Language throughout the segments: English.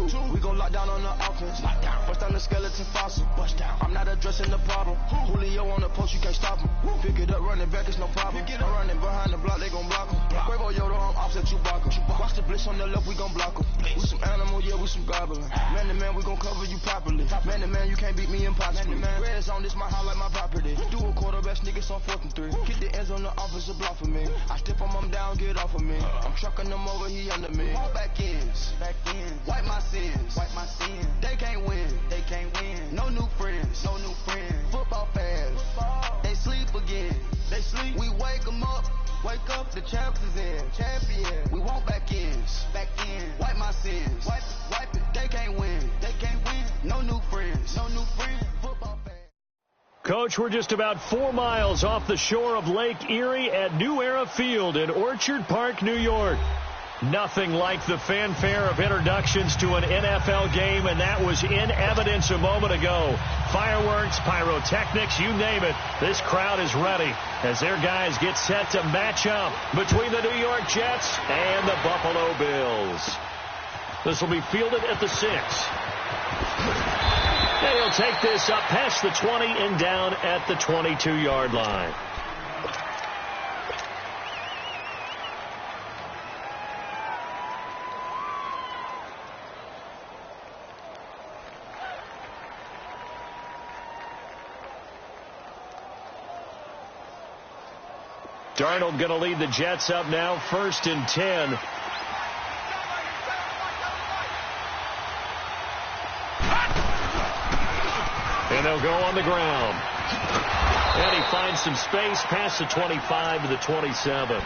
2. We gon' lock down on the offense. Bust down the skeleton fossil. I'm not addressing the problem. Julio on the post, you can't stop him. Pick it up, running back, it's no problem. I'm running behind the block, they gon' block him. Quavo Yoda, I'm offset Chewbacca. Watch the blitz on the left, we gon' block him. We some animal, yeah, we some goblin. Man to man, we gon' cover you properly. Man to man, you can't beat me impossible. Red zone, this my highlight, my property. Do a quarterback sneak, it's on 4th and 3. Get the ends on the offensive block for me. I step on them down, get off of me. I'm trucking them over, he under me. Back ends, wipe my sins, They can't win, No new friends, Football fast, they sleep again. We wake them up, the champs is in. Champion, we want back ends, wipe my sins, wipe it. They can't win, No new friends, Football fast. Coach, we're just about 4 miles off the shore of Lake Erie at New Era Field in Orchard Park, New York. Nothing like the fanfare of introductions to an NFL game, and that was in evidence a moment ago. Fireworks, pyrotechnics, you name it. This crowd is ready as their guys get set to match up between the New York Jets and the Buffalo Bills. This will be fielded at the 6. And he'll take this up past the 20 and down at the 22-yard line. Darnold going to lead the Jets up now, 1st and 10. And they'll go on the ground. And he finds some space past the 25 to the 27.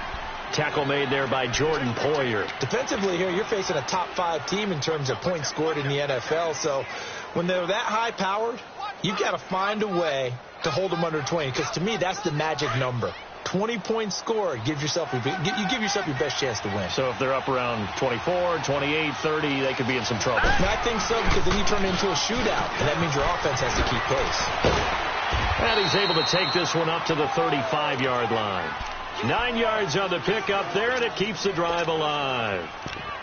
Tackle made there by Jordan Poyer. Defensively here, you're facing a top 5 team in terms of points scored in the NFL. So when they're that high-powered, you've got to find a way to hold them under 20. Because to me, that's the magic number. 20 points scored, you give yourself your best chance to win. So if they're up around 24, 28, 30, they could be in some trouble. And I think so, because then you turn it into a shootout, and that means your offense has to keep pace. And he's able to take this one up to the 35-yard line. 9 yards on the pickup there, and it keeps the drive alive.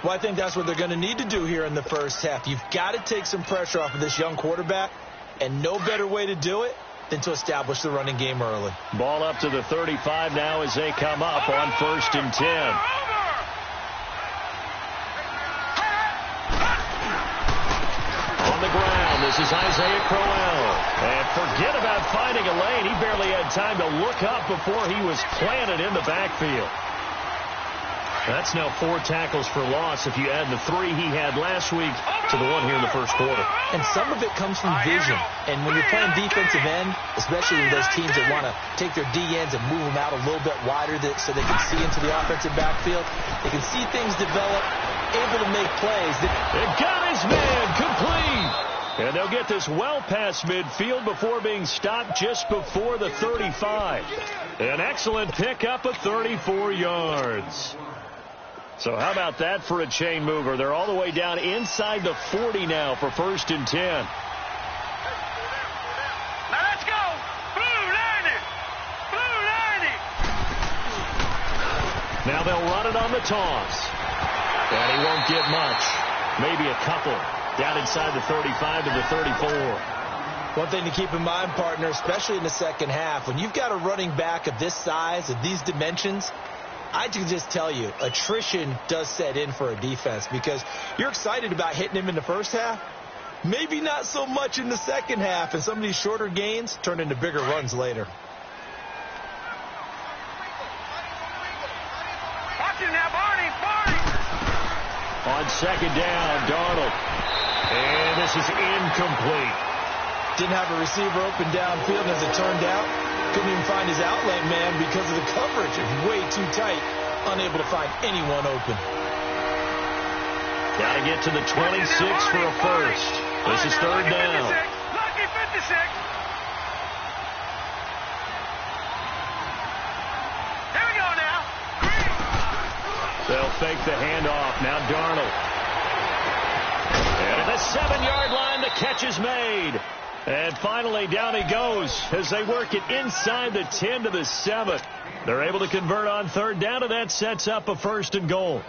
Well, I think that's what they're going to need to do here in the first half. You've got to take some pressure off of this young quarterback, and no better way to do it than to establish the running game early. Ball up to the 35 now as they come up on 1st and 10. On the ground, this is Isaiah Crowell. And forget about finding a lane. He barely had time to look up before he was planted in the backfield. That's now 4 tackles for loss if you add the 3 he had last week to the 1 here in the first quarter. And some of it comes from vision. And when you're playing defensive end, especially with those teams that want to take their D-ends and move them out a little bit wider so they can see into the offensive backfield, they can see things develop, able to make plays. It got his man complete. And they'll get this well past midfield before being stopped just before the 35. An excellent pickup of 34 yards. So how about that for a chain mover? They're all the way down inside the 40 now for 1st and 10. Now let's go. Blue 90. Blue 90. Now they'll run it on the toss. And he won't get much. Maybe a couple. Down inside the 35 to the 34. One thing to keep in mind, partner, especially in the second half, when you've got a running back of this size, of these dimensions, I can just tell you, attrition does set in for a defense because you're excited about hitting him in the first half. Maybe not so much in the second half, and some of these shorter gains turn into bigger runs later. Watch him now, Barney. On 2nd down, Darnold. And this is incomplete. Didn't have a receiver open downfield, and as it turned out, couldn't even find his outlet man because of the coverage. It was way too tight, unable to find anyone open. Got to get to the 26 for a first. This is 3rd down. Lucky 56. Here we go now. They'll fake the handoff. Now Darnold. And at the 7-yard line, the catch is made. And finally, down he goes as they work it inside the 10 to the 7. They're able to convert on 3rd down, and that sets up a 1st and goal.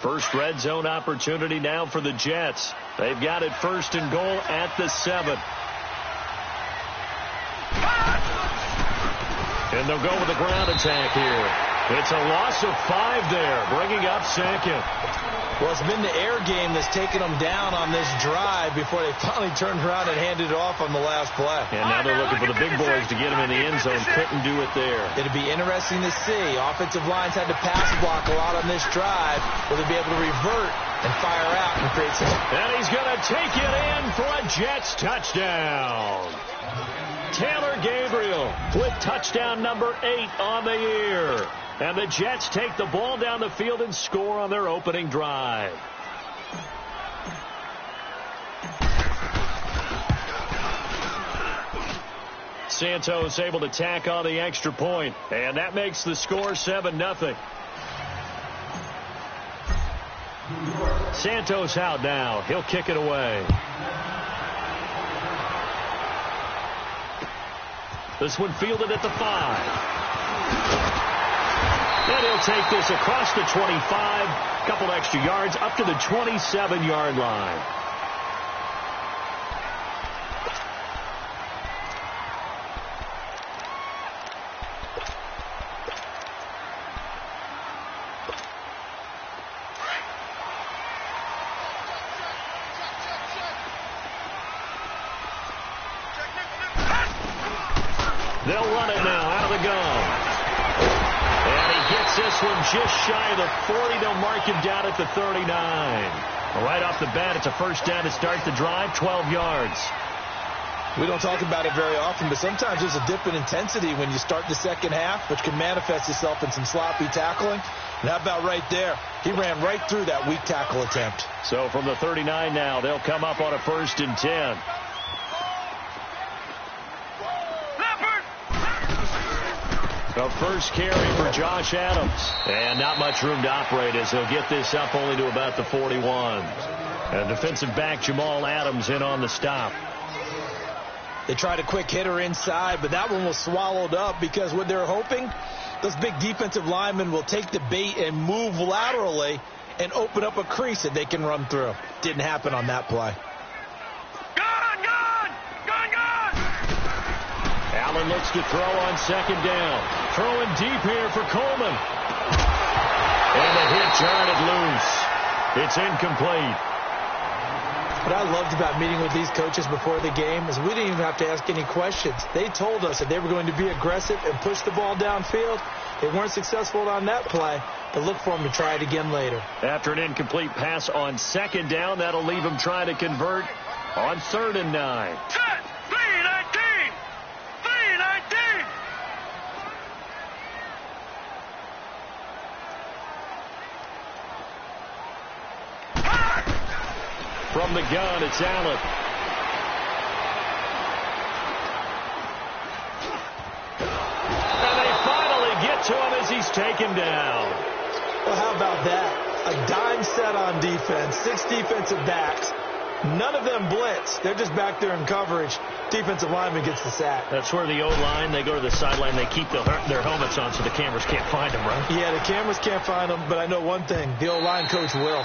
First red zone opportunity now for the Jets. They've got it 1st and goal at the 7. And they'll go with the ground attack here. It's a loss of 5 there, bringing up 2nd. Well, it's been the air game that's taken them down on this drive before they finally turned around and handed it off on the last play. And now they're looking for the big boys to get him in the end zone. Couldn't do it there. It'll be interesting to see. Offensive lines had to pass block a lot on this drive. Will they be able to revert and fire out and create some? And he's going to take it in for a Jets touchdown. Taylor Gabriel with touchdown number 8 on the year. And the Jets take the ball down the field and score on their opening drive. Santos able to tack on the extra point, and that makes the score 7-0. Santos out now. He'll kick it away. This one fielded at the 5. Then he'll take this across the 25, couple extra yards, up to the 27-yard line. They'll run it now out of the gun. And he gets this one just shy of the 40. They'll mark him down at the 39. Right off the bat, it's a first down to start the drive, 12 yards. We don't talk about it very often, but sometimes there's a dip in intensity when you start the second half, which can manifest itself in some sloppy tackling. And how about right there? He ran right through that weak tackle attempt. So from the 39 now, they'll come up on a 1st and 10. The first carry for Josh Adams. And not much room to operate as he'll get this up only to about the 41. And defensive back Jamal Adams in on the stop. They tried a quick hitter inside, but that one was swallowed up because what they're hoping, those big defensive linemen will take the bait and move laterally and open up a crease that they can run through. Didn't happen on that play. Allen looks to throw on 2nd down. Throwing deep here for Coleman. And the hit jarred loose. It's incomplete. What I loved about meeting with these coaches before the game is we didn't even have to ask any questions. They told us that they were going to be aggressive and push the ball downfield. They weren't successful on that play, but look for them to try it again later. After an incomplete pass on 2nd down, that'll leave them trying to convert on 3rd and 9. From the gun, it's Allen. And they finally get to him as he's taken down. Well, how about that? A dime set on defense, 6 defensive backs. None of them blitz. They're just back there in coverage. Defensive lineman gets the sack. That's where the O-line, they go to the sideline, they keep their helmets on so the cameras can't find them, right? Yeah, the cameras can't find them, but I know one thing. The O-line coach will.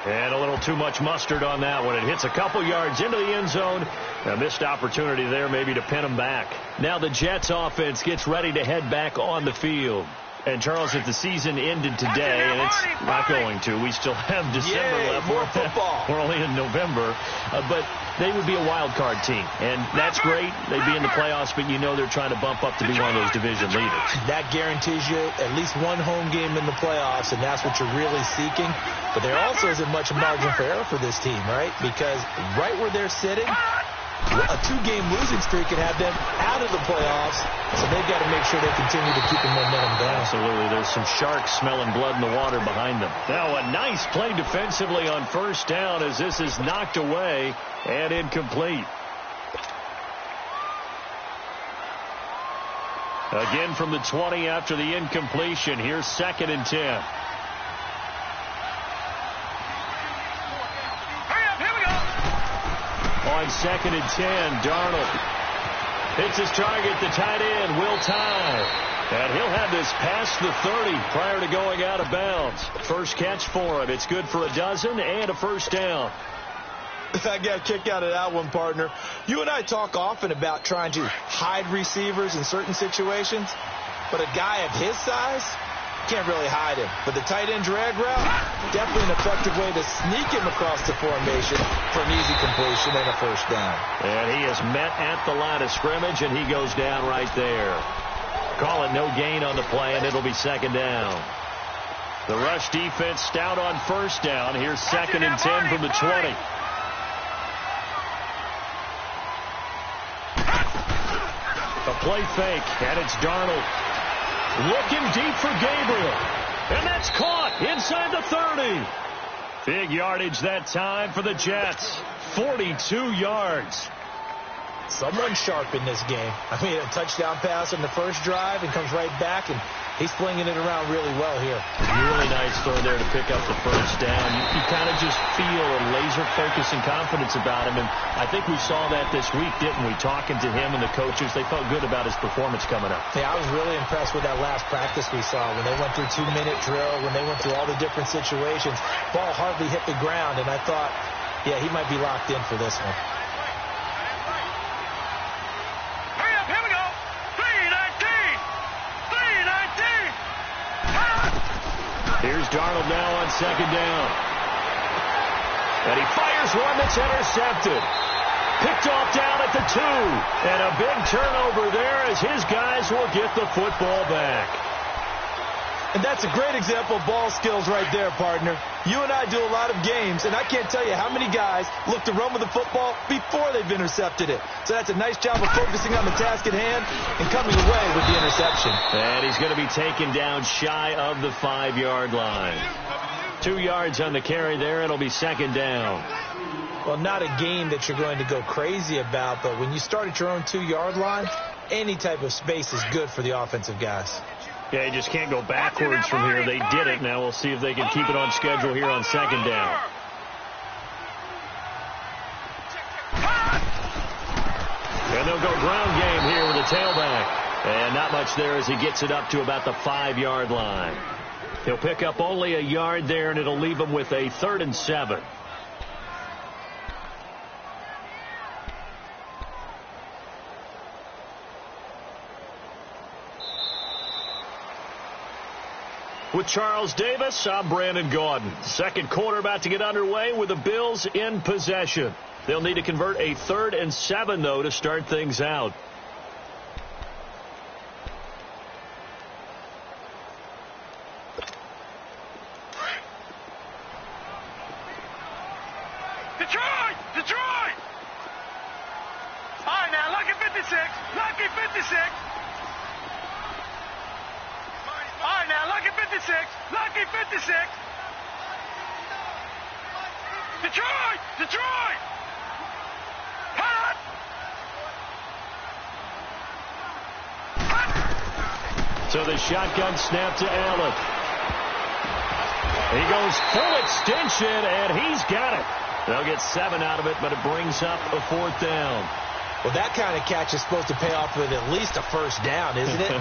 And a little too much mustard on that one. It hits a couple yards into the end zone. A missed opportunity there maybe to pin them back. Now the Jets offense gets ready to head back on the field. And, Charles, if the season ended today, and it's not going to, we still have December left. More football. We're only in November. But they would be a wild card team. And that's great. They'd be in the playoffs, but you know they're trying to bump up to be one of those division leaders. That guarantees you at least one home game in the playoffs, and that's what you're really seeking. But there also isn't much margin for error for this team, right? Because right where they're sitting, a 2-game losing streak could have them out of the playoffs, so they've got to make sure they continue to keep the momentum down. Absolutely. There's some sharks smelling blood in the water behind them. Now a nice play defensively on 1st down as this is knocked away and incomplete. Again from the 20 after the incompletion. Here's 2nd and 10. On 2nd and 10, Darnold hits his target, the tight end, Will Tye. And he'll have this past the 30 prior to going out of bounds. First catch for him. It's good for a dozen and a first down. I got a kick out of that one, partner. You and I talk often about trying to hide receivers in certain situations, but a guy of his size can't really hide him. But the tight end drag route, definitely an effective way to sneak him across the formation for an easy completion and a first down. And he is met at the line of scrimmage, and he goes down right there. Call it no gain on the play, and it'll be second down. The rush defense stout on first down. Here's second and 10 from the 20. A play fake, and it's Darnold. Looking deep for Gabriel. And that's caught inside the 30. Big yardage that time for the Jets. 42 yards. Someone sharp in this game. I mean, a touchdown pass on the first drive and comes right back, and he's flinging it around really well here. Really nice throw there to pick up the first down. You kind of just feel a laser focus and confidence about him, and I think we saw that this week, didn't we? Talking to him and the coaches, they felt good about his performance coming up. Yeah, I was really impressed with that last practice we saw when they went through 2-minute drill, when they went through all the different situations. Ball hardly hit the ground, and I thought, yeah, he might be locked in for this one. Here's Darnold now on second down. And he fires one that's intercepted. Picked off down at the 2. And a big turnover there as his guys will get the football back. And that's a great example of ball skills right there, partner. You and I do a lot of games, and I can't tell you how many guys look to run with the football before they've intercepted it. So that's a nice job of focusing on the task at hand and coming away with the interception. And he's going to be taken down shy of the 5-yard line. 2 yards on the carry there. It'll be second down. Well, not a game that you're going to go crazy about, but when you start at your own 2-yard line, any type of space is good for the offensive guys. Yeah, you just can't go backwards from here. They did it. Now we'll see if they can keep it on schedule here on second down. And they'll go ground game here with a tailback. And not much there as he gets it up to about the 5-yard line. He'll pick up only a yard there, and it'll leave him with a 3rd and 7. With Charles Davis, I'm Brandon Gaudin. Second quarter about to get underway with the Bills in possession. They'll need to convert a 3rd and 7, though, to start things out. Detroit! Detroit! All right, now, lucky 56. Lucky 56. All right, now, lucky 56. Lucky 56. Detroit! Detroit! Hot! So the shotgun snap to Allen. He goes full extension, and he's got it. They'll get 7 out of it, but it brings up a 4th down. Well, that kind of catch is supposed to pay off with at least a first down, isn't it?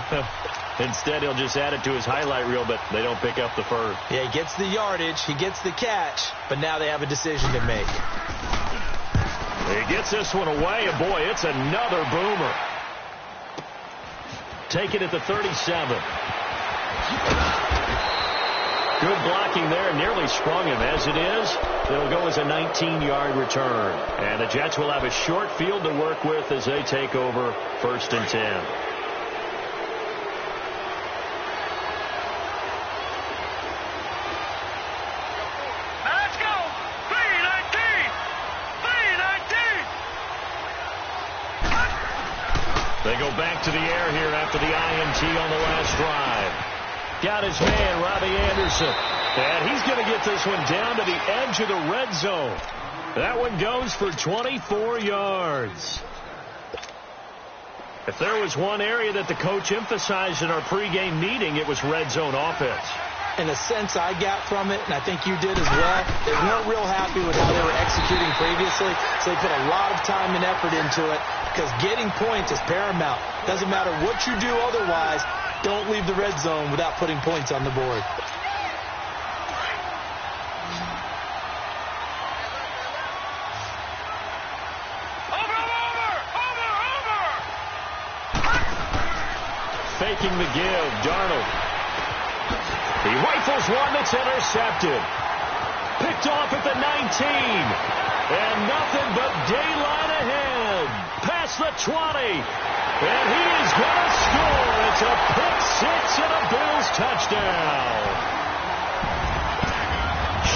Instead, he'll just add it to his highlight reel, but they don't pick up the first. Yeah, he gets the yardage, he gets the catch, but now they have a decision to make. He gets this one away, and boy, it's another boomer. Taken at the 37. Good blocking there, nearly sprung him. As it is, it'll go as a 19-yard return. And the Jets will have a short field to work with as they take over 1st and 10. Let's go! 3-19! 3-19! They go back to the air here after the INT on the last drive. Got his man, Robbie Anderson. And he's going to get this one down to the edge of the red zone. That one goes for 24 yards. If there was one area that the coach emphasized in our pregame meeting, it was red zone offense. And the sense I got from it, and I think you did as well, they weren't real happy with how they were executing previously, so they put a lot of time and effort into it because getting points is paramount. Doesn't matter what you do otherwise. Don't leave the red zone without putting points on the board. Faking the give, Darnold. He rifles one that's intercepted. Picked off at the 19. And nothing but daylight ahead. Past the 20. And he is going to score. It's a pick six and a Bills touchdown.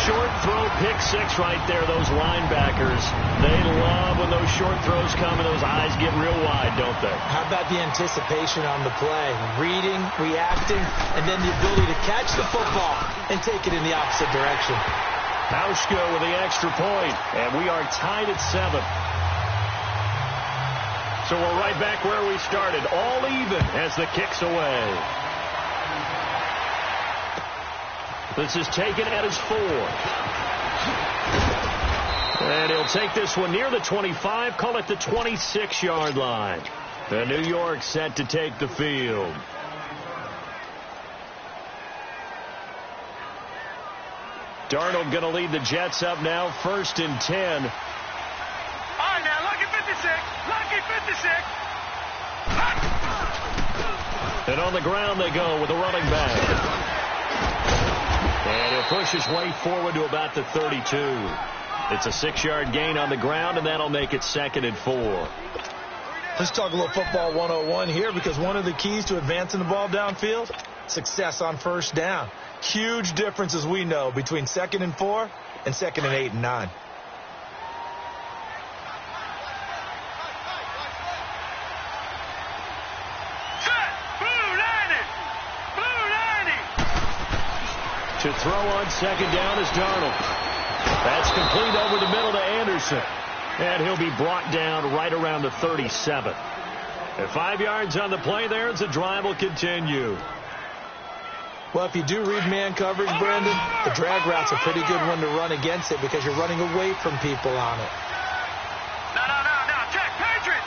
Short throw pick six right there, those linebackers. They love when those short throws come and those eyes get real wide, don't they? How about the anticipation on the play? Reading, reacting, and then the ability to catch the football and take it in the opposite direction. Hauschka with the extra point, and we are tied at 7. So we're right back where we started, all even as the kick's away. This is taken at his 4. And he'll take this one near the 25, call it the 26-yard line. The New York set to take the field. Darnold going to lead the Jets up now, 1st and 10. All right, now, lucky 56. Lucky 56. And on the ground they go with a running back. And he'll push his way forward to about the 32. It's a 6-yard gain on the ground, and that'll make it 2nd and 4. Let's talk a little football 101 here, because one of the keys to advancing the ball downfield, success on first down. Huge difference, as we know, between 2nd and 4 and 2nd and 8 and 9. To throw on 2nd down is Darnold. That's complete over the middle to Anderson. And he'll be brought down right around the 37. And 5 yards on the play there as the drive will continue. Well, if you do read man coverage, Brandon, the drag route's a pretty good one to run against it because you're running away from people on it. No. Check. Patriot.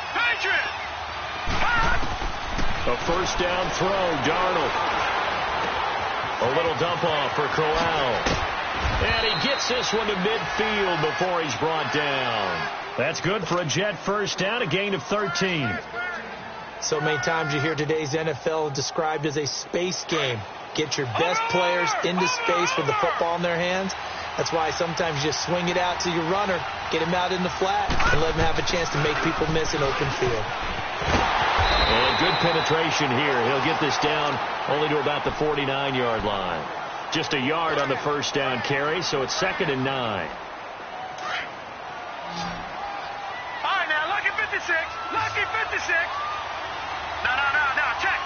A first down throw, Darnold. A little dump off for Corral. And he gets this one to midfield before he's brought down. That's good for a Jet first down, a gain of 13. So many times you hear today's NFL described as a space game. Get your best players into space with the football in their hands. That's why sometimes you just swing it out to your runner, get him out in the flat, and let him have a chance to make people miss an open field. And good penetration here. He'll get this down only to about the 49-yard line. Just a yard on the first down carry, so it's 2nd and 9. All right, now, lucky 56. Lucky 56. No. Check.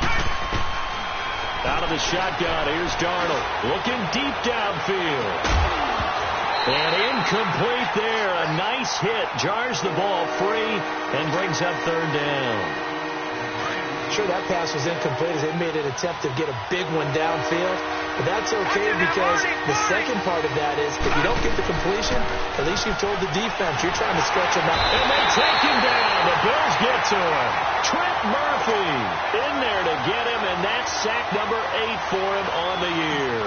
Out of the shotgun, here's Darnold. Looking deep downfield. And incomplete there. A nice hit. Jars the ball free and brings up 3rd down. Sure, that pass was incomplete as they made an attempt to get a big one downfield. But that's okay because the second part of that is if you don't get the completion, at least you've told the defense you're trying to stretch him out. And they take him down. The Bills get to him. Trent Murphy in there to get him, and that's sack number 8 for him on the year.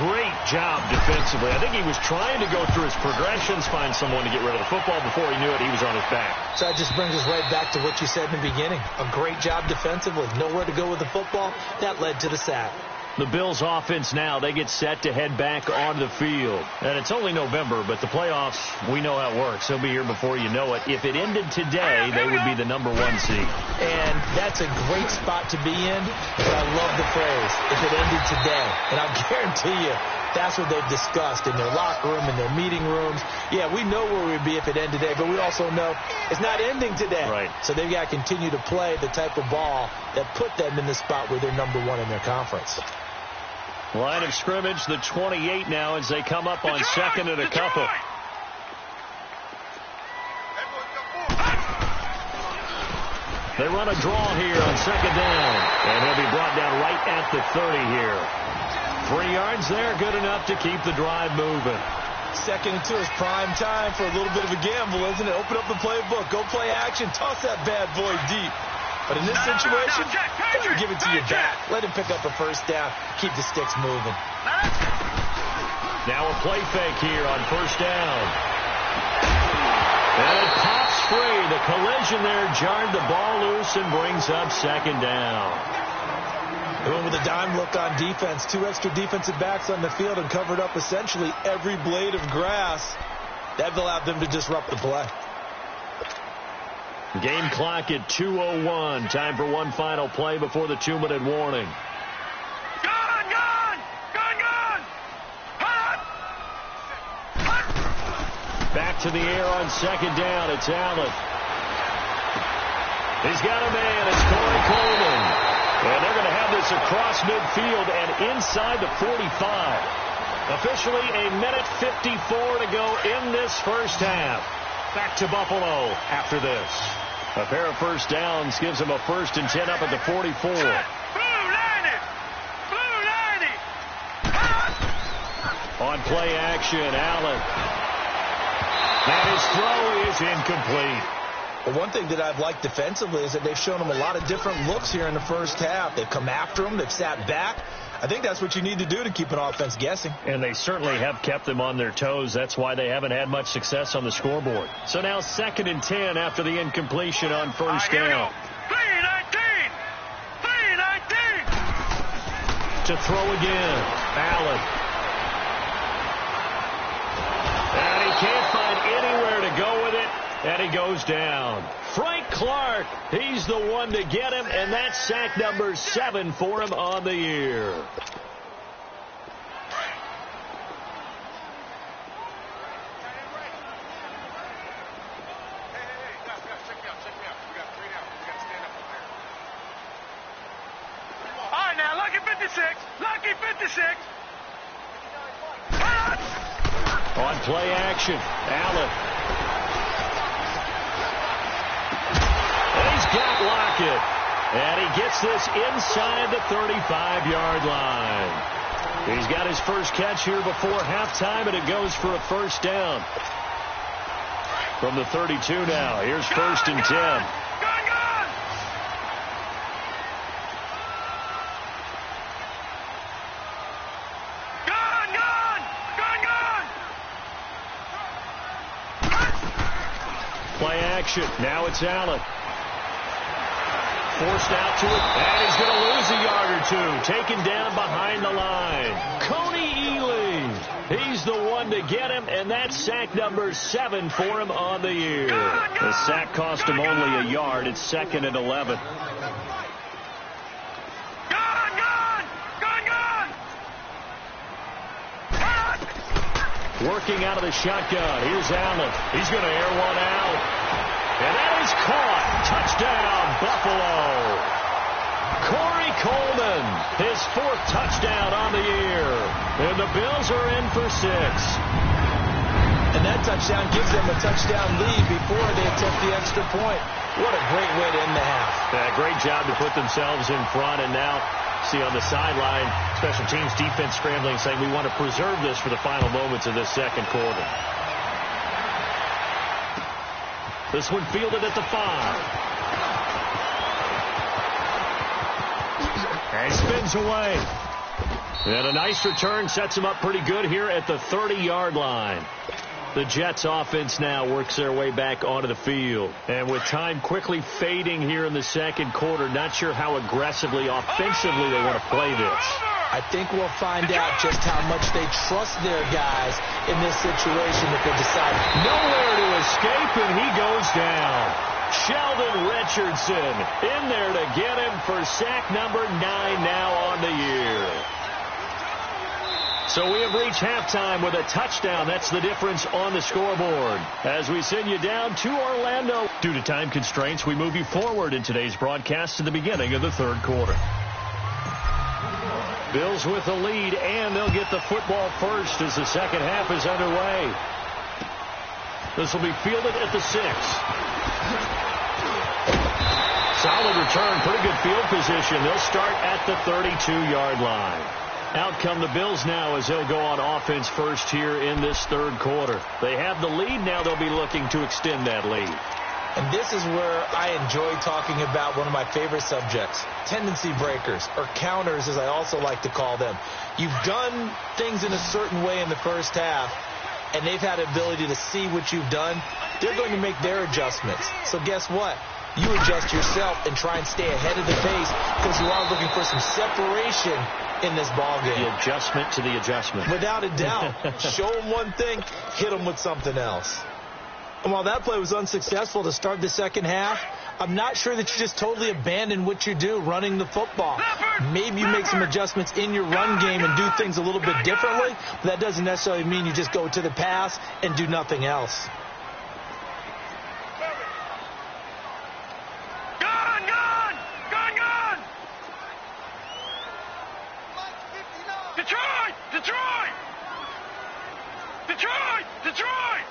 Great job defensively. I think he was trying to go through his progressions, find someone to get rid of the football. Before he knew it, he was on his back. So that just brings us right back to what you said in the beginning. A great job defensively. Nowhere to go with the football. That led to the sack. The Bills offense now, they get set to head back onto the field. And it's only November, but the playoffs, we know how it works. They'll be here before you know it. If it ended today, they would be the number 1 seed. And that's a great spot to be in, but I love the phrase, if it ended today. And I'll guarantee you, that's what they've discussed in their locker room, in their meeting rooms. Yeah, we know where we'd be if it ended today, but we also know it's not ending today. Right. So they've got to continue to play the type of ball that put them in the spot where they're number 1 in their conference. Line of scrimmage, the 28 now as they come up on Detroit, 2nd and a couple. They run a draw here on 2nd down. And he'll be brought down right at the 30 here. 3 yards there, good enough to keep the drive moving. 2nd and 2 is prime time for a little bit of a gamble, isn't it? Open up the playbook, go play action, toss that bad boy deep. But in this situation, don't give it to your back. Let him pick up a first down. Keep the sticks moving. Now a play fake here on first down. And it pops free. The collision there jarred the ball loose and brings up second down. Going with a dime look on defense. 2 extra defensive backs on the field and covered up essentially every blade of grass. That allowed them to disrupt the play. Game clock at 2:01. Time for one final play before the 2-minute warning. Gun, gun! Gun, gun! Hut! Hut! Back to the air on second down. It's Allen. He's got a man. It's Corey Coleman. And they're going to have this across midfield and inside the 45. Officially a minute 54 to go in this first half. Back to Buffalo after this. A pair of first downs gives them a 1st and 10 up at the 44. Blue 90! Blue 90! Hut! On play action, Allen. And his throw is incomplete. Well, one thing that I've liked defensively is that they've shown him a lot of different looks here in the first half. They've come after him. They've sat back. I think that's what you need to do to keep an offense guessing. And they certainly have kept them on their toes. That's why they haven't had much success on the scoreboard. So now 2nd and 10 after the incompletion on first down. 319! 319! To throw again, Allen. And he can't find anywhere to go with it. And he goes down. Frank Clark, he's the one to get him, and that's sack number 7 for him on the year. All right, now, lucky 56. Lucky 56. On play action, Allen. Got Lockett, and he gets this inside the 35-yard line. He's got his first catch here before halftime, and it goes for a first down. From the 32 now, here's 1st and 10. Gun, gun! Gun, gun! Gun, gun! Play action, now it's Allen. Forced out to it, and he's going to lose a yard or two. Taken down behind the line. Coney Ealy, he's the one to get him, and that's sack number 7 for him on the year. The sack cost him only a yard. It's 2nd and 11. Gun, gun! Gun, gun! Working out of the shotgun. Here's Allen. He's going to air one out. And that is caught. Touchdown, Buffalo. Corey Coleman, his 4th touchdown on the year. And the Bills are in for 6. And that touchdown gives them a touchdown lead before they attempt the extra point. What a great way to end the half. Great job to put themselves in front. And now, see on the sideline, special teams defense scrambling, saying we want to preserve this for the final moments of this second quarter. This one fielded at the 5. And spins away. And a nice return sets him up pretty good here at the 30-yard line. The Jets offense now works their way back onto the field. And with time quickly fading here in the second quarter, not sure how aggressively, offensively they want to play this. I think we'll find out just how much they trust their guys in this situation if they decide nowhere to escape, and he goes down. Sheldon Richardson in there to get him for sack number 9 now on the year. So we have reached halftime with a touchdown. That's the difference on the scoreboard. As we send you down to Orlando. Due to time constraints, we move you forward in today's broadcast to the beginning of the third quarter. Bills with the lead, and they'll get the football first as the second half is underway. This will be fielded at the 6. Solid return, pretty good field position. They'll start at the 32-yard line. Out come the Bills now as they'll go on offense first here in this third quarter. They have the lead. Now they'll be looking to extend that lead. And this is where I enjoy talking about one of my favorite subjects, tendency breakers, or counters as I also like to call them. You've done things in a certain way in the first half, and they've had the ability to see what you've done. They're going to make their adjustments. So guess what? You adjust yourself and try and stay ahead of the pace because you are looking for some separation in this ball game. The adjustment to the adjustment. Without a doubt. Show them one thing, hit them with something else. And while that play was unsuccessful to start the second half, I'm not sure that you just totally abandon what you do running the football. Maybe you make some adjustments in your run game and do things a little bit differently, but that doesn't necessarily mean you just go to the pass and do nothing else. Detroit!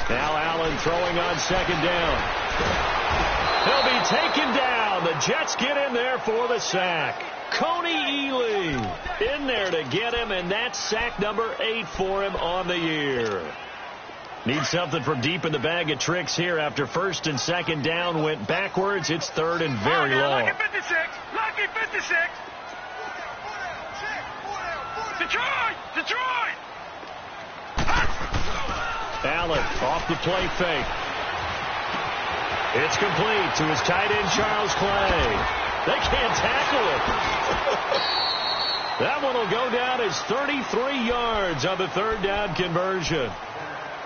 Now Allen throwing on second down. He'll be taken down. The Jets get in there for the sack. Coney Ely in there to get him, and that's sack number 8 for him on the year. Need something from deep in the bag of tricks here after first and second down went backwards. It's third and very long. Lucky 56. Lucky 56. Detroit! Allen off the play fake. It's complete to his tight end, Charles Clay. They can't tackle it. That one will go down as 33 yards on the third down conversion.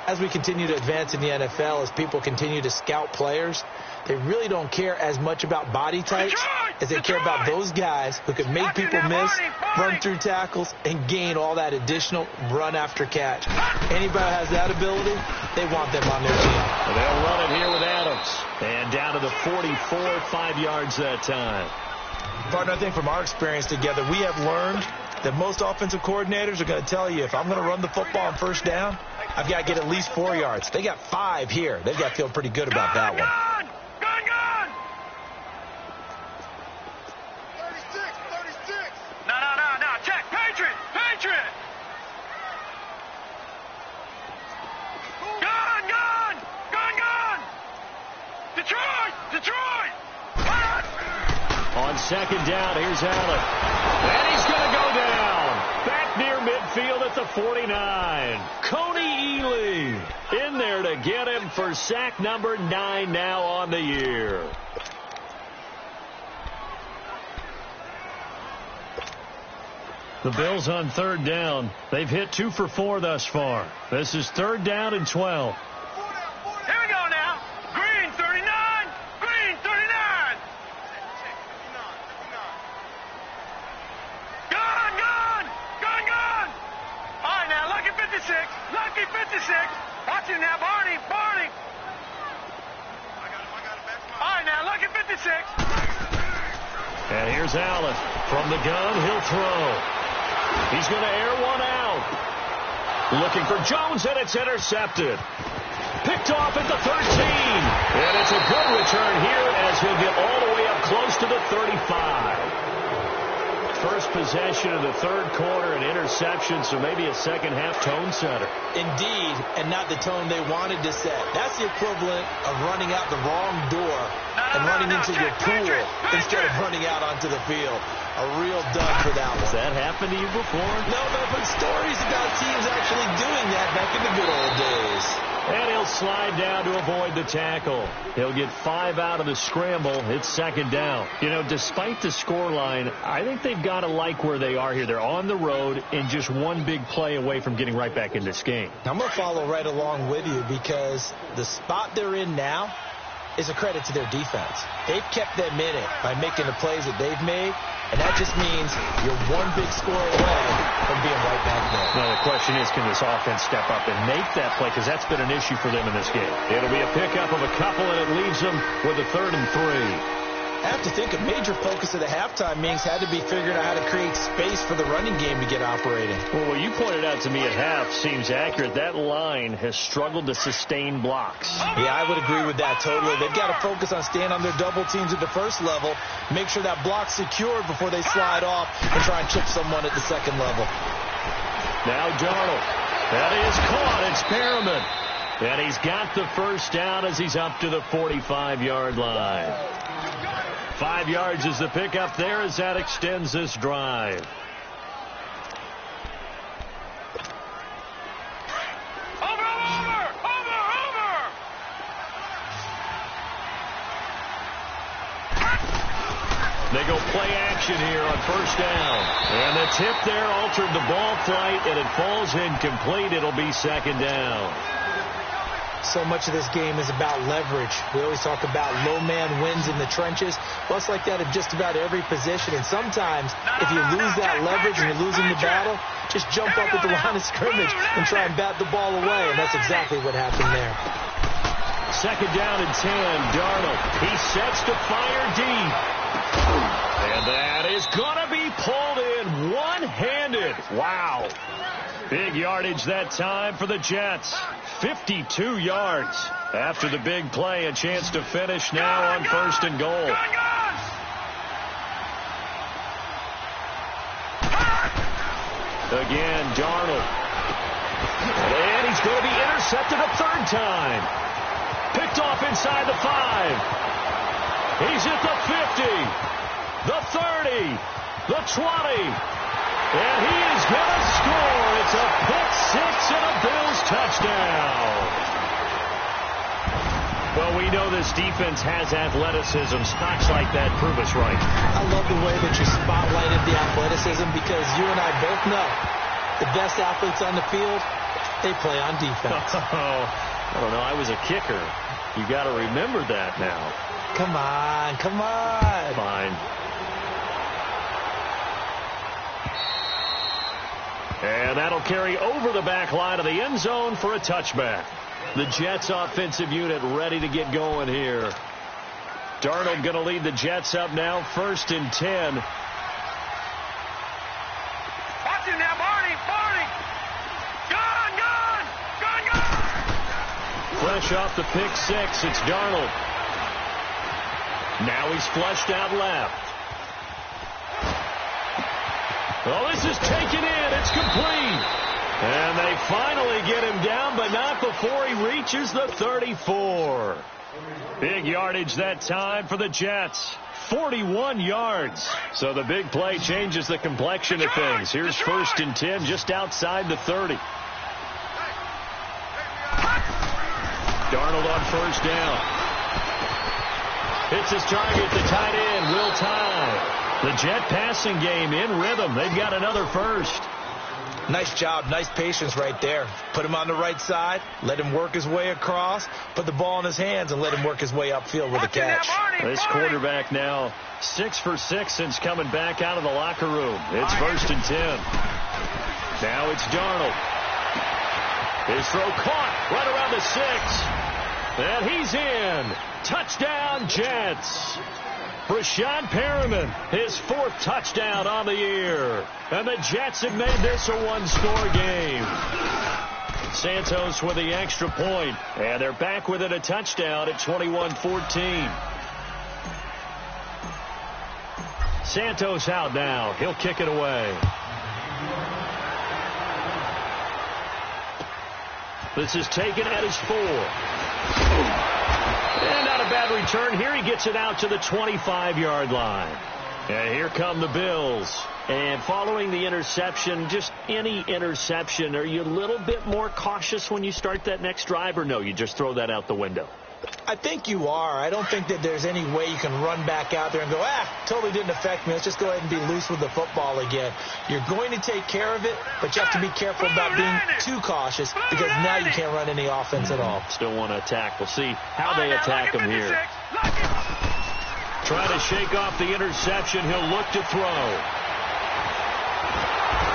As we continue to advance in the NFL, as people continue to scout players, they really don't care as much about body types as they care about those guys who can make people miss, run through tackles, and gain all that additional run after catch. Anybody who has that ability, they want them on their team. And they'll run it here with Adams. And down to the 44, 5 yards that time. Partner, I think from our experience together, we have learned that most offensive coordinators are going to tell you, if I'm going to run the football on first down, I've got to get at least 4 yards. They got 5 here. They've got to feel pretty good about that one. Gun! 36. No. Check. Patriot. Gun! Detroit! On second down, here's Allen. And he's going to go down. Back near midfield at the 49. Coney Ely in there to get him for sack number 9 now on the year. The Bills on third down. They've hit 2 for 4 thus far. This is third down and 12. Here we go now. Green 39. Gun! All right, now, Lucky 56. Watch him now, Barney. All right, now, Lucky 56. And here's Allen. From the gun, he'll throw. He's going to air one out. Looking for Jones, and it's intercepted. Picked off at the 13. And it's a good return here as he'll get all the way up close to the 35. First possession of the third quarter, an interception, so maybe a second-half tone setter. Indeed, and not the tone they wanted to set. That's the equivalent of running out the wrong door and running into your pool instead of running out onto the field. A real dud for that one. Has that happened to you before? No, but stories about teams actually doing that back in the good old days. And he'll slide down to avoid the tackle. He'll get 5 out of the scramble. It's second down. You know, despite the scoreline, I think they've got to like where they are here. They're on the road and just one big play away from getting right back in this game. I'm going to follow right along with you because the spot they're in now is a credit to their defense. They've kept them in it by making the plays that they've made, and that just means you're one big score away from being right back there. Now, the question is, can this offense step up and make that play? Because that's been an issue for them in this game. It'll be a pickup of a couple, and it leaves them with a 3rd and 3. I have to think a major focus of the halftime meetings had to be figuring out how to create space for the running game to get operating. Well, what you pointed out to me at half seems accurate. That line has struggled to sustain blocks. Yeah, I would agree with that totally. They've got to focus on staying on their double teams at the first level, make sure that block's secured before they slide off and try and chip someone at the second level. Now Darnold That is caught. It's Perriman. And he's got the first down as he's up to the 45-yard line. 5 yards is the pickup there as that extends this drive. They go play action here on first down. And the tip there altered the ball flight, and it falls incomplete. It'll be second down. So much of this game is about leverage. We always talk about low man wins in the trenches. Well, it's like that in just about every position. And sometimes, if you lose that leverage and you're losing the battle, just jump up at the line of scrimmage and try and bat the ball away. And that's exactly what happened there. Second down and 10. Darnold. He sets to fire deep. And that is going to be pulled in one-handed. Wow. Big yardage that time for the Jets. 52 yards. After the big play, a chance to finish now on first and goal. Again, Darnold. And he's going to be intercepted a third time. Picked off inside the 5. He's at the 50, the 30, the 20, and he is going to score. It's a pick six and a Bills touchdown. Well, we know this defense has athleticism. Spots like that prove us right. I love the way that you spotlighted the athleticism because you and I both know the best athletes on the field, they play on defense. Oh, I don't know. I was a kicker. You got to remember that now. Come on, come on. Fine. And that'll carry over the back line of the end zone for a touchback. The Jets offensive unit ready to get going here. Darnold going to lead the Jets up now, 1st and 10. Watch it now, Barney. Gun. Fresh off the pick six, it's Darnold. Now he's flushed out left. Oh, this is taken in. It's complete. And they finally get him down, but not before he reaches the 34. Big yardage that time for the Jets. 41 yards. So the big play changes the complexion of things. Here's 1st and 10 just outside the 30. Darnold on first down. Hits his target, the tight end, Will Tye. The Jet passing game in rhythm. They've got another first. Nice job, nice patience right there. Put him on the right side, let him work his way across, put the ball in his hands, and let him work his way upfield with a catch. This quarterback now 6 for 6 since coming back out of the locker room. It's 1st and 10. Now it's Darnold. His throw caught right around the 6. And he's in. Touchdown, Jets. Brashad Perriman, his 4th touchdown on the year. And the Jets have made this a one-score game. Santos with the extra point. And they're back within a touchdown at 21-14. Santos out now. He'll kick it away. This is taken at his 4. And not a bad return. Here he gets it out to the 25-yard line. And here come the Bills. And following the interception, just any interception, are you a little bit more cautious when you start that next drive, or no, you just throw that out the window? I think you are. I don't think that there's any way you can run back out there and go, totally didn't affect me. Let's just go ahead and be loose with the football again. You're going to take care of it, but you have to be careful about being too cautious because now you can't run any offense at all. Still want to attack. We'll see how they attack him here. Trying to shake off the interception. He'll look to throw.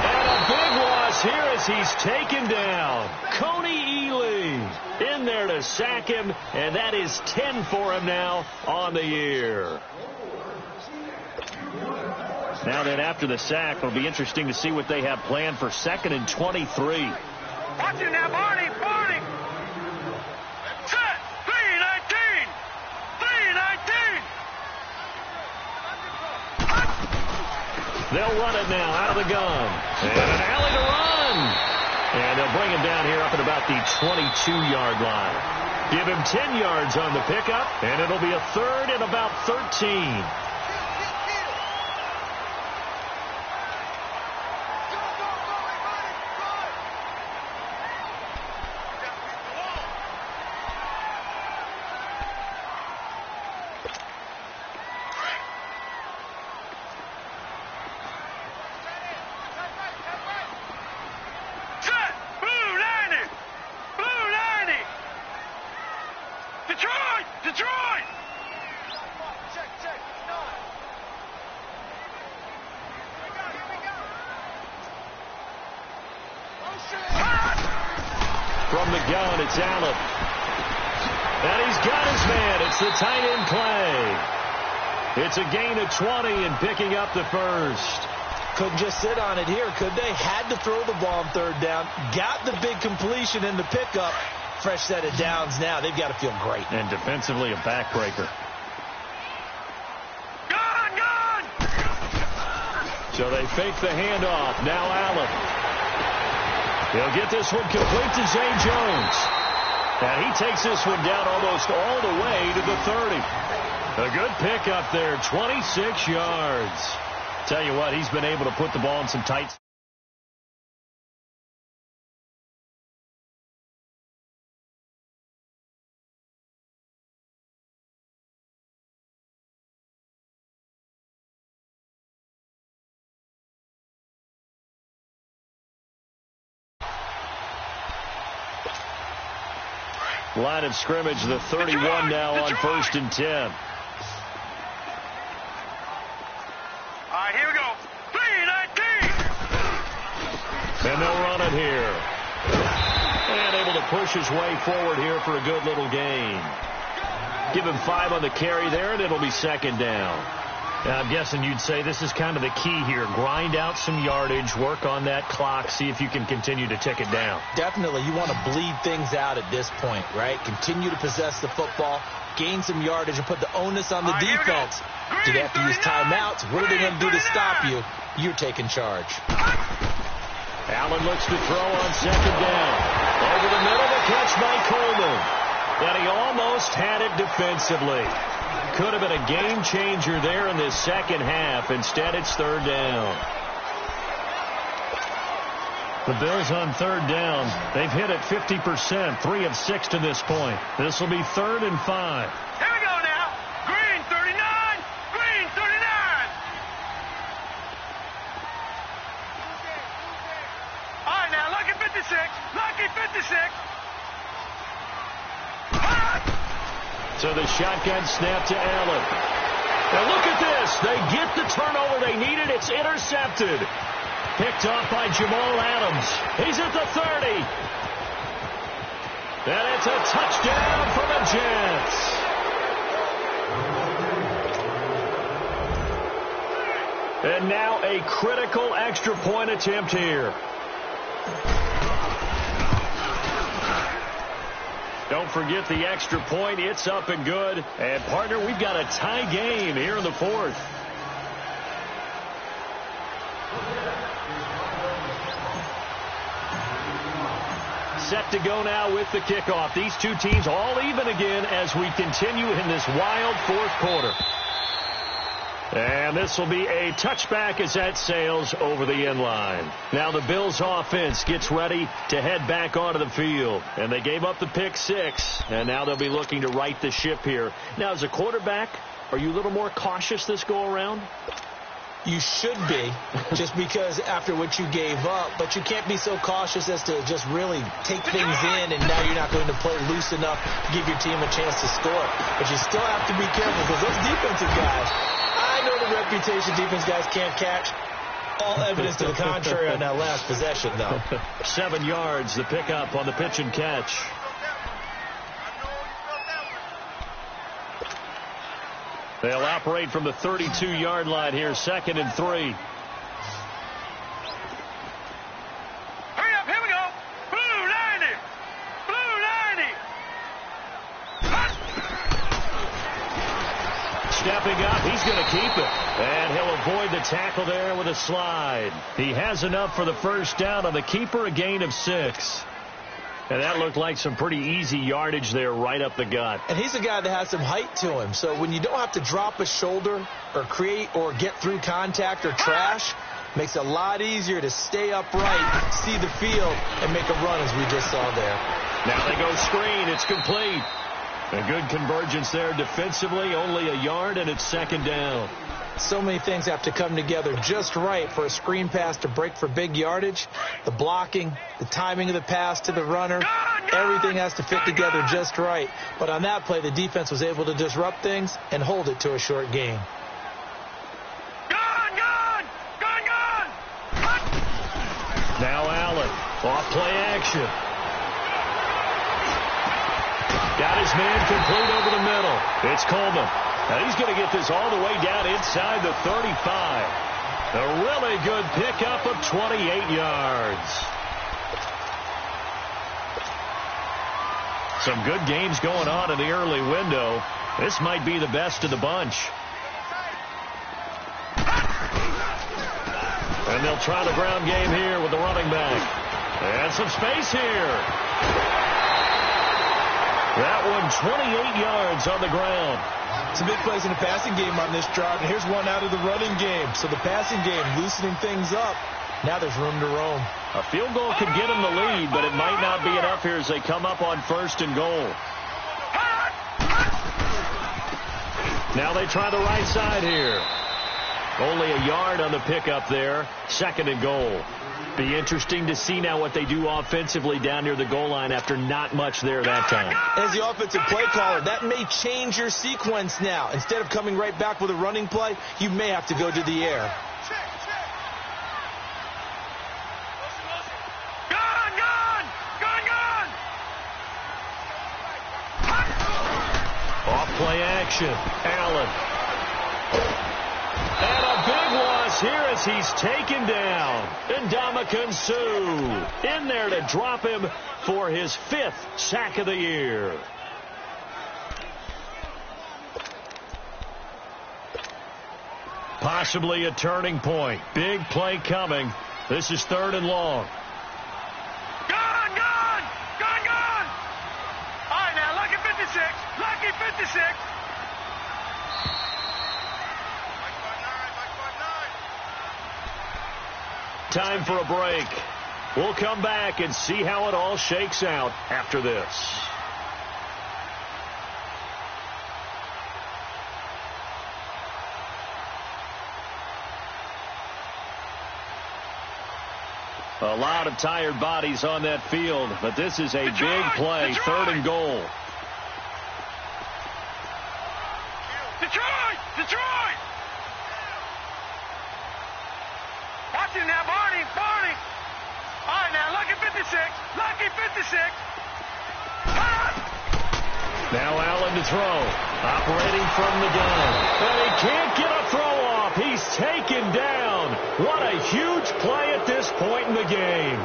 And a big loss here as he's taken down. Coney Ely in there to sack him, and that is 10 for him now on the year. Now then, after the sack, it'll be interesting to see what they have planned for 2nd and 23. Watch it now, Barney. Set. 3-19. They'll run it now out of the gun. And an alley to run. And And they'll bring him down here up at about the 22-yard line. Give him 10 yards on the pickup, and it'll be a third and about 13. From the gun, it's Allen. And he's got his man. It's the tight end play. It's a gain of 20 and picking up the first. Couldn't just sit on it here, could they? Had to throw the ball on third down. Got the big completion in the pickup. Fresh set of downs now. They've got to feel great. And defensively, a backbreaker. Gone! So they fake the handoff. Now Allen. He'll get this one complete to Zay Jones. And he takes this one down almost all the way to the 30. A good pickup there, 26 yards. Tell you what, he's been able to put the ball in some tight. Line of scrimmage, the 31 now on 1st and 10. All right, here we go. 3-19. And they'll run it here. And able to push his way forward here for a good little gain. Give him 5 on the carry there, and it'll be second down. I'm guessing you'd say this is kind of the key here. Grind out some yardage, work on that clock, see if you can continue to tick it down. Definitely. You want to bleed things out at this point, right? Continue to possess the football, gain some yardage, and put the onus on the defense. Do they have to use timeouts? What are they going to do to stop you? You're taking charge. Allen looks to throw on second down. Over the middle, the catch by Coleman. And he almost had it defensively. Could have been a game changer there in this second half. Instead, it's third down. The Bills on third down. They've hit it 50%, 3 of 6 to this point. This will be 3rd and 5. Here we go now. Green 39. Green 39. All right, now, lucky 56. Lucky 56. So the shotgun snap to Allen. Now look at this. They get the turnover they needed. It's intercepted. Picked off by Jamal Adams. He's at the 30. And it's a touchdown for the Jets. And now a critical extra point attempt here. Don't forget the extra point. It's up and good. And, partner, we've got a tie game here in the 4th. Set to go now with the kickoff. These two teams all even again as we continue in this wild 4th quarter. And this will be a touchback as that sails over the end line. Now the Bills offense gets ready to head back onto the field. And they gave up the pick 6. And now they'll be looking to right the ship here. Now as a quarterback, are you a little more cautious this go around? You should be, just because after what you gave up. But you can't be so cautious as to just really take things in, and now you're not going to play loose enough to give your team a chance to score. But you still have to be careful because those defensive guys, I know the reputation defense guys can't catch. All evidence to the contrary on that last possession, though. 7 yards, the pickup on the pitch and catch. They'll operate from the 32-yard line here, 2nd and 3. Hurry up, here we go. Blue 90. Blue 90. stepping up. He's going to keep it. And he'll avoid the tackle there with a slide. He has enough for the first down on the keeper, a gain of 6. And that looked like some pretty easy yardage there right up the gut. And he's a guy that has some height to him. So when you don't have to drop a shoulder or create or get through contact or trash, makes it a lot easier to stay upright, see the field, and make a run as we just saw there. Now they go screen. It's complete. A good convergence there defensively, only a yard, and it's second down. So many things have to come together just right for a screen pass to break for big yardage. The blocking, the timing of the pass to the runner, everything has to fit together just right. But on that play, the defense was able to disrupt things and hold it to a short gain. Now Allen, off play action. Got his man complete over the middle. It's Coleman. Now he's going to get this all the way down inside the 35. A really good pickup of 28 yards. Some good games going on in the early window. This might be the best of the bunch. And they'll try the ground game here with the running back. And some space here. That one 28 yards on the ground. Some big plays in the passing game on this drive, and here's one out of the running game. So the passing game loosening things up. Now there's room to roam. A field goal could get them the lead, but it might not be enough here as they come up on 1st and goal. Now they try the right side here. Only a yard on the pickup there. 2nd and goal. Be interesting to see now what they do offensively down near the goal line after not much there that time. As the offensive play caller, that may change your sequence now. Instead of coming right back with a running play, you may have to go to the air. Off play action. Allen. And a big loss here as he's taken down. Ndamukong Suh in there to drop him for his 5th sack of the year. Possibly a turning point. Big play coming. This is 3rd and long. Gone! All right, now, lucky 56. Lucky 56. Time for a break. We'll come back and see how it all shakes out after this. A lot of tired bodies on that field, but this is a big play. 3rd and goal. Detroit! Watch him now, Barney! All right, now, lucky 56. Lucky 56. Now Allen to throw. Operating from the gun. And he can't get a throw off. He's taken down. What a huge play at this point in the game.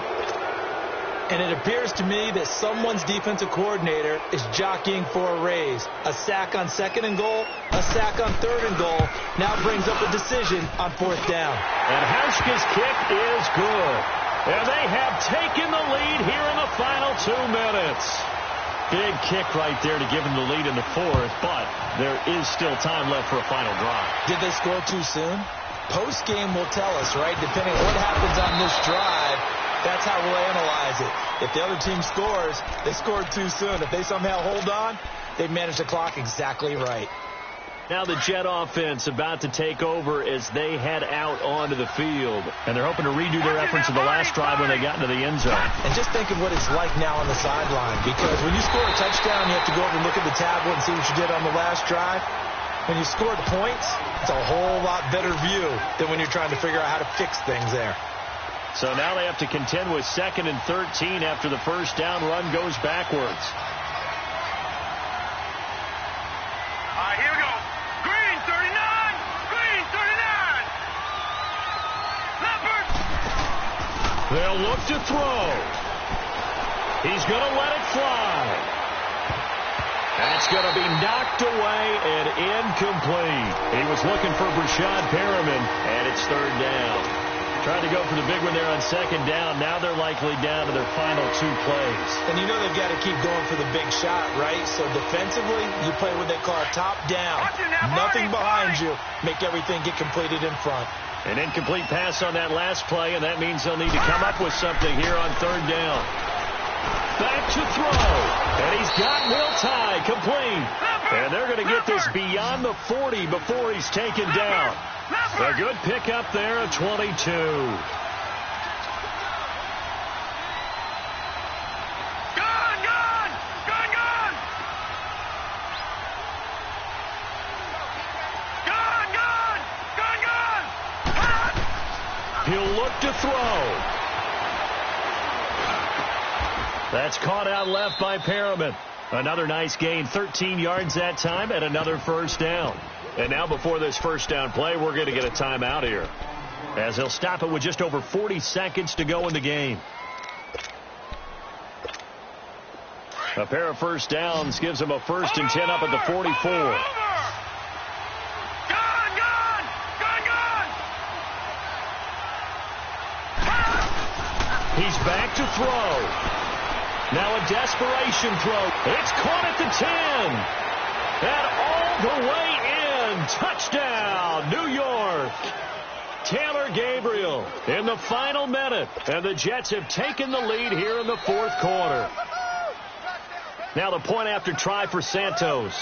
And it appears to me that someone's defensive coordinator is jockeying for a raise. A sack on 2nd and goal, a sack on 3rd and goal. Now brings up a decision on 4th down. And Hauschka's kick is good. And they have taken the lead here in the final 2 minutes. Big kick right there to give them the lead in the 4th, but there is still time left for a final drive. Did they score too soon? Post-game will tell us, right? Depending on what happens on this drive, that's how we'll analyze it. If the other team scores, they scored too soon. If they somehow hold on, they managed the clock exactly right. Now the Jet offense about to take over as they head out onto the field. And they're hoping to redo their efforts in the last drive when they got into the end zone. And just think of what it's like now on the sideline. Because when you score a touchdown, you have to go over and look at the tablet and see what you did on the last drive. When you score the points, it's a whole lot better view than when you're trying to figure out how to fix things there. So now they have to contend with 2nd and 13 after the first down run goes backwards. All right, here we go. Green 39. Green 39. Leopard. They'll look to throw. He's going to let it fly. And it's going to be knocked away and incomplete. He was looking for Brashad Perriman, and it's third down. Tried to go for the big one there on second down. Now they're likely down to their final 2 plays. And you know they've got to keep going for the big shot, right? So defensively, you play what they call top down. Nothing behind you. Make everything get completed in front. An incomplete pass on that last play, and that means they'll need to come up with something here on third down. Back to throw. And he's got Will Tye complete. And they're going to get this beyond the 40 before he's taken down. A good pickup there at 22. Gun! He'll look to throw. That's caught out left by Perriman. Another nice gain, 13 yards that time, and another first down. And now before this first down play, we're going to get a timeout here, as he'll stop it with just over 40 seconds to go in the game. A pair of first downs gives him a 1st and 10 up at the 44. He's back to throw. Now a desperation throw. It's caught at the 10. And all the way in. Touchdown, New York. Taylor Gabriel in the final minute. And the Jets have taken the lead here in the 4th quarter. Now the point after try for Santos.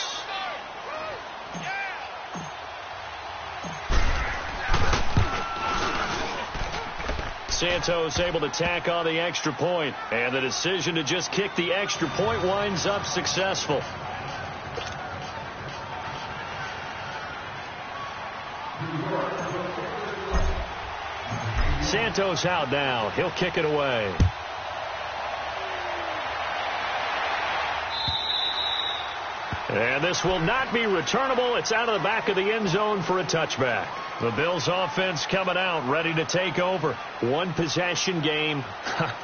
Santos able to tack on the extra point, and the decision to just kick the extra point winds up successful. Santos out now. He'll kick it away. And this will not be returnable. It's out of the back of the end zone for a touchback. The Bills offense coming out, ready to take over. One possession game.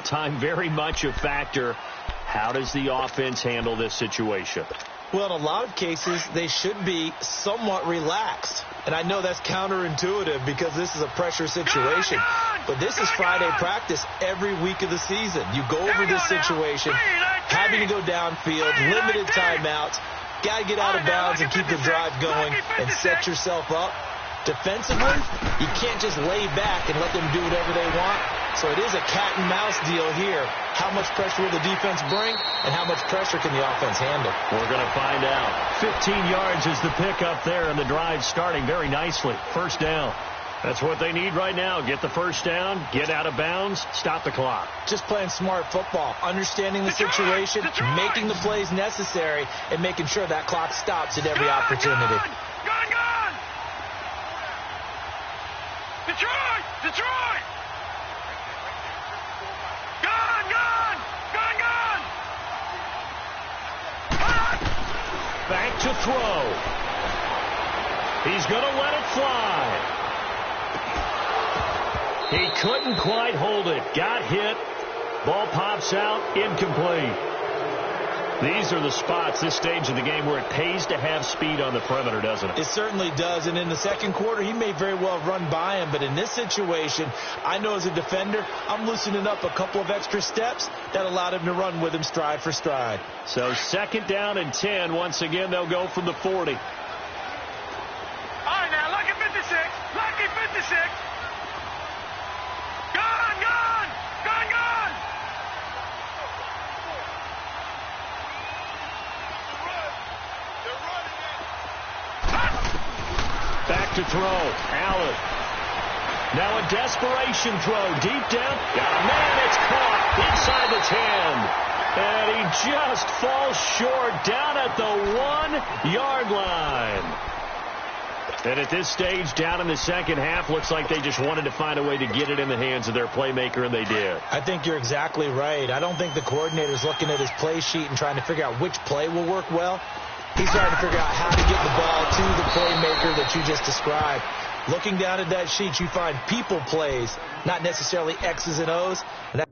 Time very much a factor. How does the offense handle this situation? Well, in a lot of cases, they should be somewhat relaxed. And I know that's counterintuitive because this is a pressure situation. But this is Friday practice every week of the season. You go over this situation, having to go downfield, limited timeouts. Got to get out of bounds and keep the drive going and set yourself up. Defensively, you can't just lay back and let them do whatever they want. So it is a cat and mouse deal here. How much pressure will the defense bring, and how much pressure can the offense handle? We're going to find out. 15 yards is the pickup there, and the drive starting very nicely. First down. That's what they need right now. Get the first down, get out of bounds, stop the clock. Just playing smart football, understanding the situation, making the plays necessary, and making sure that clock stops at every opportunity. Gun! Detroit! Gun! Back to throw. He's going to let it fly. He couldn't quite hold it. Got hit. Ball pops out. Incomplete. These are the spots, this stage of the game, where it pays to have speed on the perimeter, doesn't it? It certainly does. And in the second quarter, he may very well run by him. But in this situation, I know as a defender, I'm loosening up a couple of extra steps that allowed him to run with him stride for stride. So second down and 10. Once again, they'll go from the 40. All right, now, lucky 56. Lucky 56. Gun! Back to throw. Allen. Now a desperation throw. Deep down. Got a man. It's caught inside the 10. And he just falls short down at the 1-yard line. And at this stage, down in the second half, looks like they just wanted to find a way to get it in the hands of their playmaker, and they did. I think you're exactly right. I don't think the coordinator's looking at his play sheet and trying to figure out which play will work well. He's trying to figure out how to get the ball to the playmaker that you just described. Looking down at that sheet, you find people plays, not necessarily X's and O's. And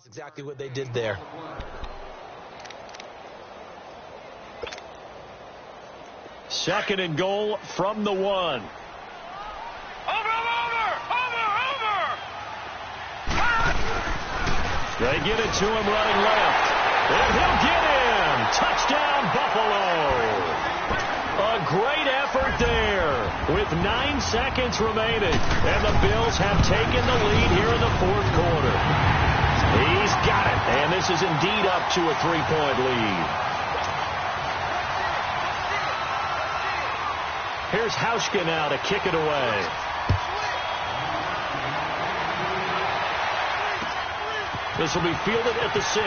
That's exactly what they did there. Second and goal from the 1. They get it to him running left. And he'll get in. Touchdown, Buffalo. A great effort there with 9 seconds remaining. And the Bills have taken the lead here in the fourth quarter. He's got it. And this is indeed up to a 3-point lead. Here's Hauschka now to kick it away. This will be fielded at the 6.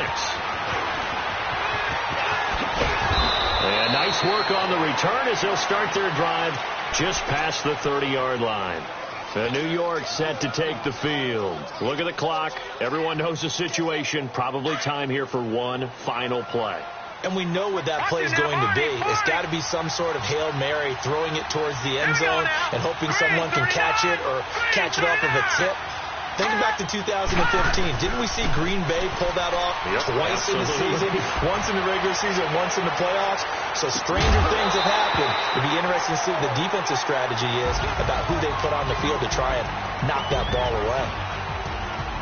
And nice work on the return as they'll start their drive just past the 30-yard line. And New York set to take the field. Look at the clock. Everyone knows the situation. Probably time here for one final play. And we know what that play is going to be. It's got to be some sort of Hail Mary, throwing it towards the end zone and hoping someone can catch it or catch it off of a tip. Thinking back to 2015, didn't we see Green Bay pull that off twice in the season? Once in the regular season, once in the playoffs. So stranger things have happened. It'd be interesting to see what the defensive strategy is about who they put on the field to try and knock that ball away.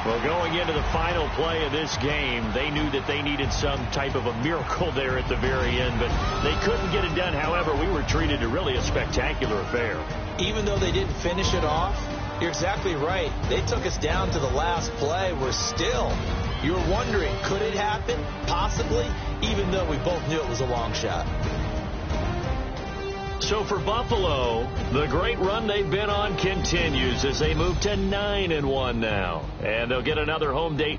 Well, going into the final play of this game, they knew that they needed some type of a miracle there at the very end, but they couldn't get it done. However, we were treated to really a spectacular affair. Even though they didn't finish it off, you're exactly right. They took us down to the last play. You were wondering, could it happen? Possibly, even though we both knew it was a long shot. So for Buffalo, the great run they've been on continues as they move to 9-1 now. And they'll get another home date